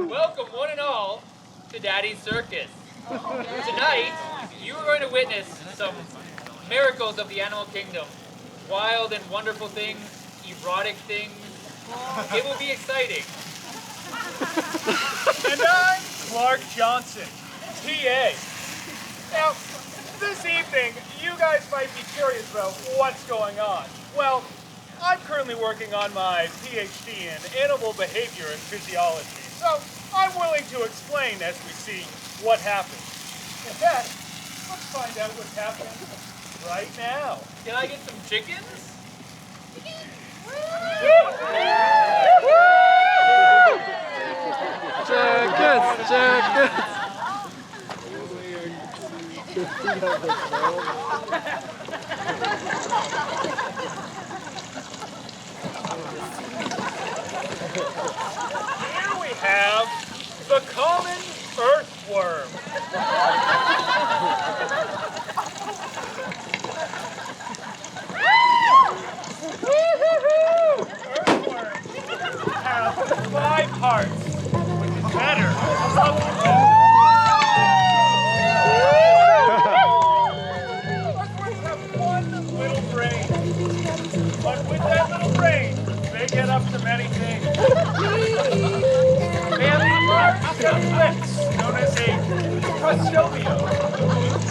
Welcome, one and all, to Daddy's Circus. Tonight, you are going to witness some miracles of the animal kingdom. Wild and wonderful things, erotic things. It will be exciting. And I'm Clark Johnson, TA. Now, this evening, you guys might be curious about what's going on. Well, I'm currently working on my PhD in animal behavior and physiology, so I'm willing to explain as we see what happens. In fact, let's find out what's happening right now. Can I get some chickens? Chickens! Here we have the common earthworm. Earthworms have 5 hearts, which is better. Earthworms have 1 little brain, but with that little brain, they get up to many things. They have lips, known as a crustodium,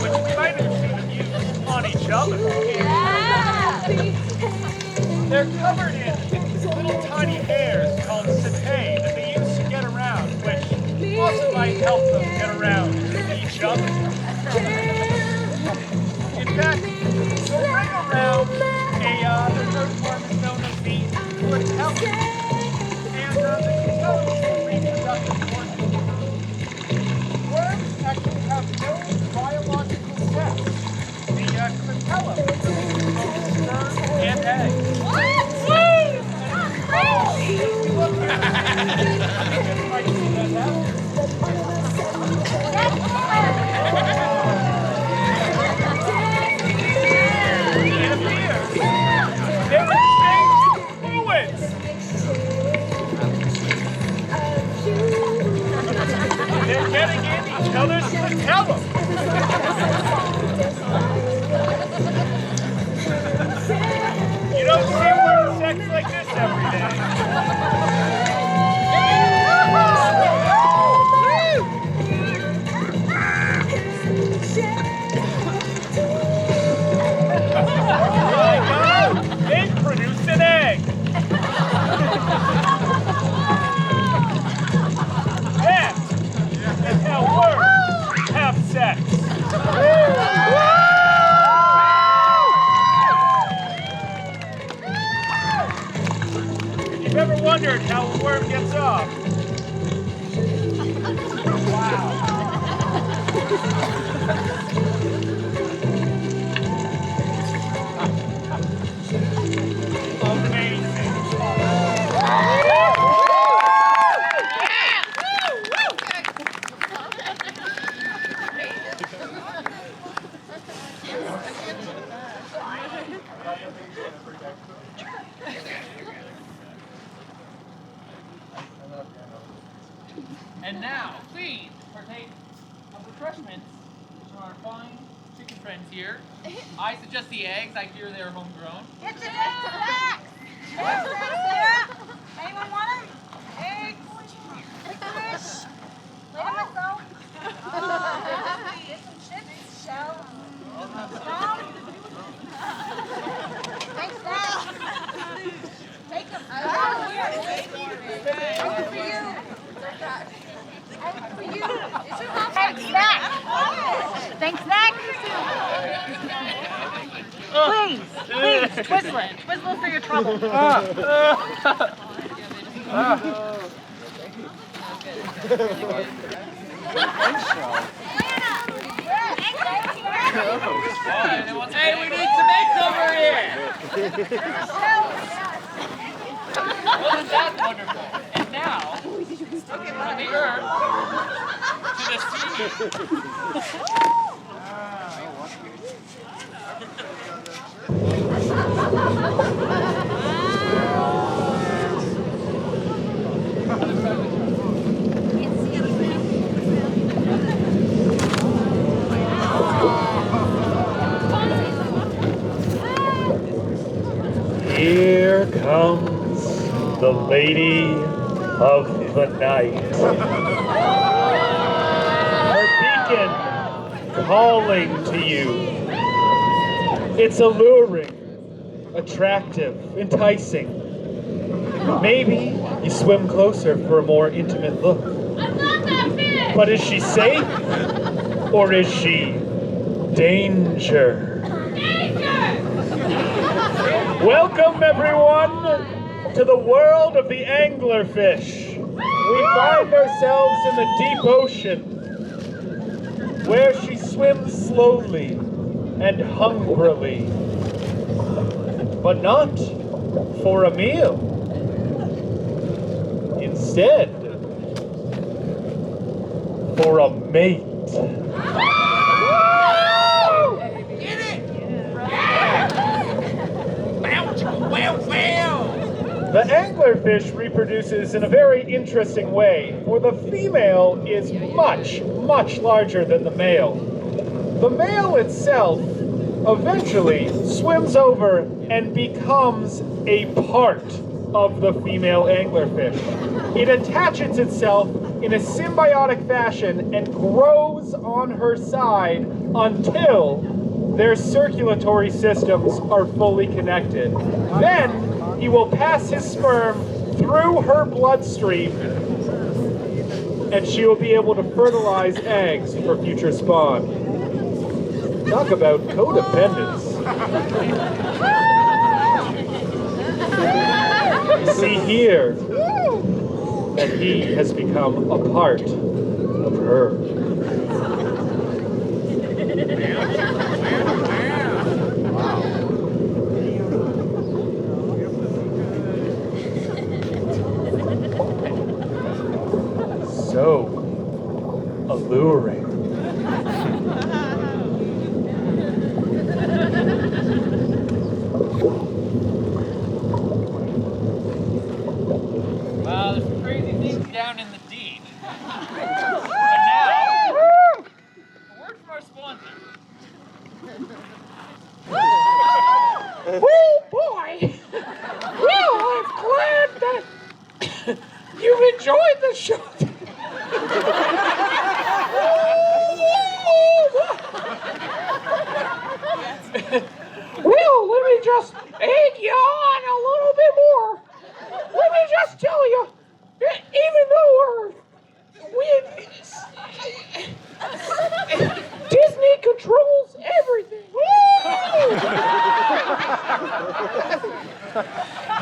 which you might have seen them use on each other. They're covered in little tiny hairs called setae that they use to get around, which also might help them get around each other. In fact, the ring around the earthworm is known as the clitellum. And the clitellum is a reproductive organ. Worms actually have no biological sex. The clitellum releases both sperm and eggs. What? Look here. You might see that happen. It appears they're exchanging fluids. They're getting in each other's clitellum. You don't see worm sex like this every day. They've produced an egg. That is how worms have sex. If you've ever wondered how a worm gets off, wow. Amazing. And now, please partake of refreshments from our fine chicken friends here. I suggest the eggs. I hear they're homegrown. Get your back! Anyone want them? Eggs? Licorice? Wait a minute, though. Get some chips, shell. Thanks, Dad. Take them. For you. For you. Thanks, Zach. Thanks, Zach. Please, Twizzle it. Twizzle it for your trouble. Hey, we need some eggs over here! Wasn't that wonderful? And now, from the earth to the sea. comes the Lady of the Night. Her beacon calling to you. It's alluring, attractive, enticing. Maybe you swim closer for a more intimate look. But is she safe? Or is she danger? Welcome, everyone, to the world of the anglerfish. We find ourselves in the deep ocean, where she swims slowly and hungrily, but not for a meal. Instead, for a mate. The anglerfish reproduces in a very interesting way, for the female is much, much larger than the male. The male itself eventually swims over and becomes a part of the female anglerfish. It attaches itself in a symbiotic fashion and grows on her side until their circulatory systems are fully connected. Then he will pass his sperm through her bloodstream and she will be able to fertilize eggs for future spawn. Talk about codependence. You see here that he has become a part of her. So alluring. Well, there's some crazy things down in the deep. But now, a word from our sponsor. Oh boy! Well, I'm glad that you've enjoyed the show. Well, let me just egg you on a little bit more. Let me just tell you, even though Disney controls everything.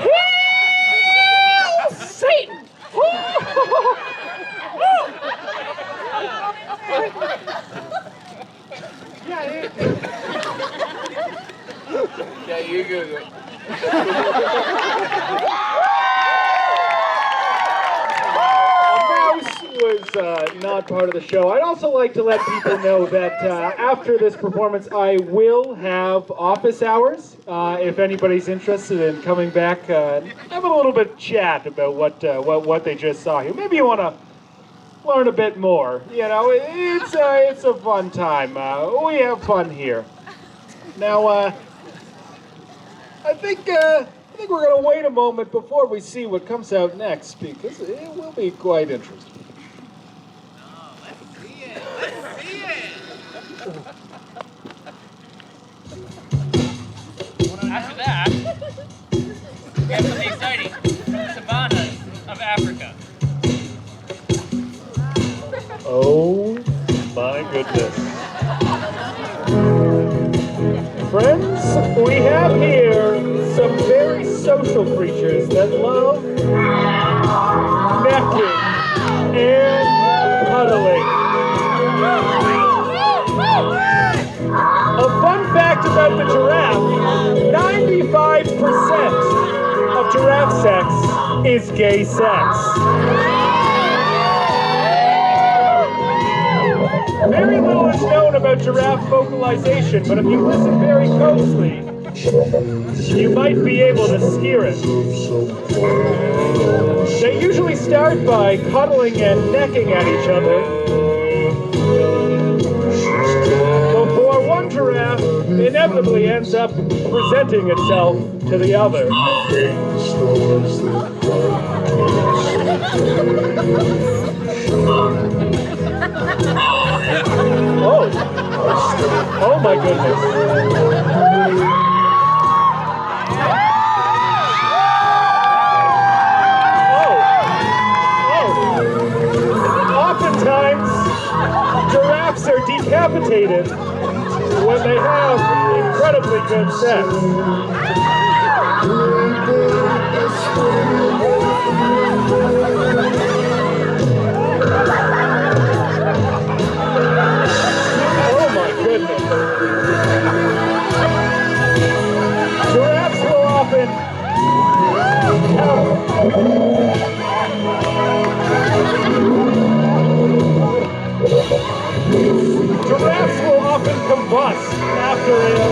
Hail Satan! Yeah, you go. Was not part of the show. I'd also like to let people know that after this performance, I will have office hours. If anybody's interested in coming back, have a little bit of chat about what they just saw here. Maybe you want to learn a bit more. You know, it's a fun time. We have fun here. Now, I think we're going to wait a moment before we see what comes out next because it will be quite interesting. After that, we have something exciting. Savannas of Africa. Oh my goodness. Friends, we have here some very social creatures that love necking and cuddling. A fun fact about the giraffe, 95% of giraffe sex is gay sex. Very little is known about giraffe vocalization, but if you listen very closely, you might be able to hear it. They usually start by cuddling and necking at each other, before one giraffe inevitably ends up presenting itself to the other. Oh my goodness. Oftentimes, giraffes are decapitated when they have incredibly good sex. Oh my goodness. Giraffes will often Giraffes will often combust after a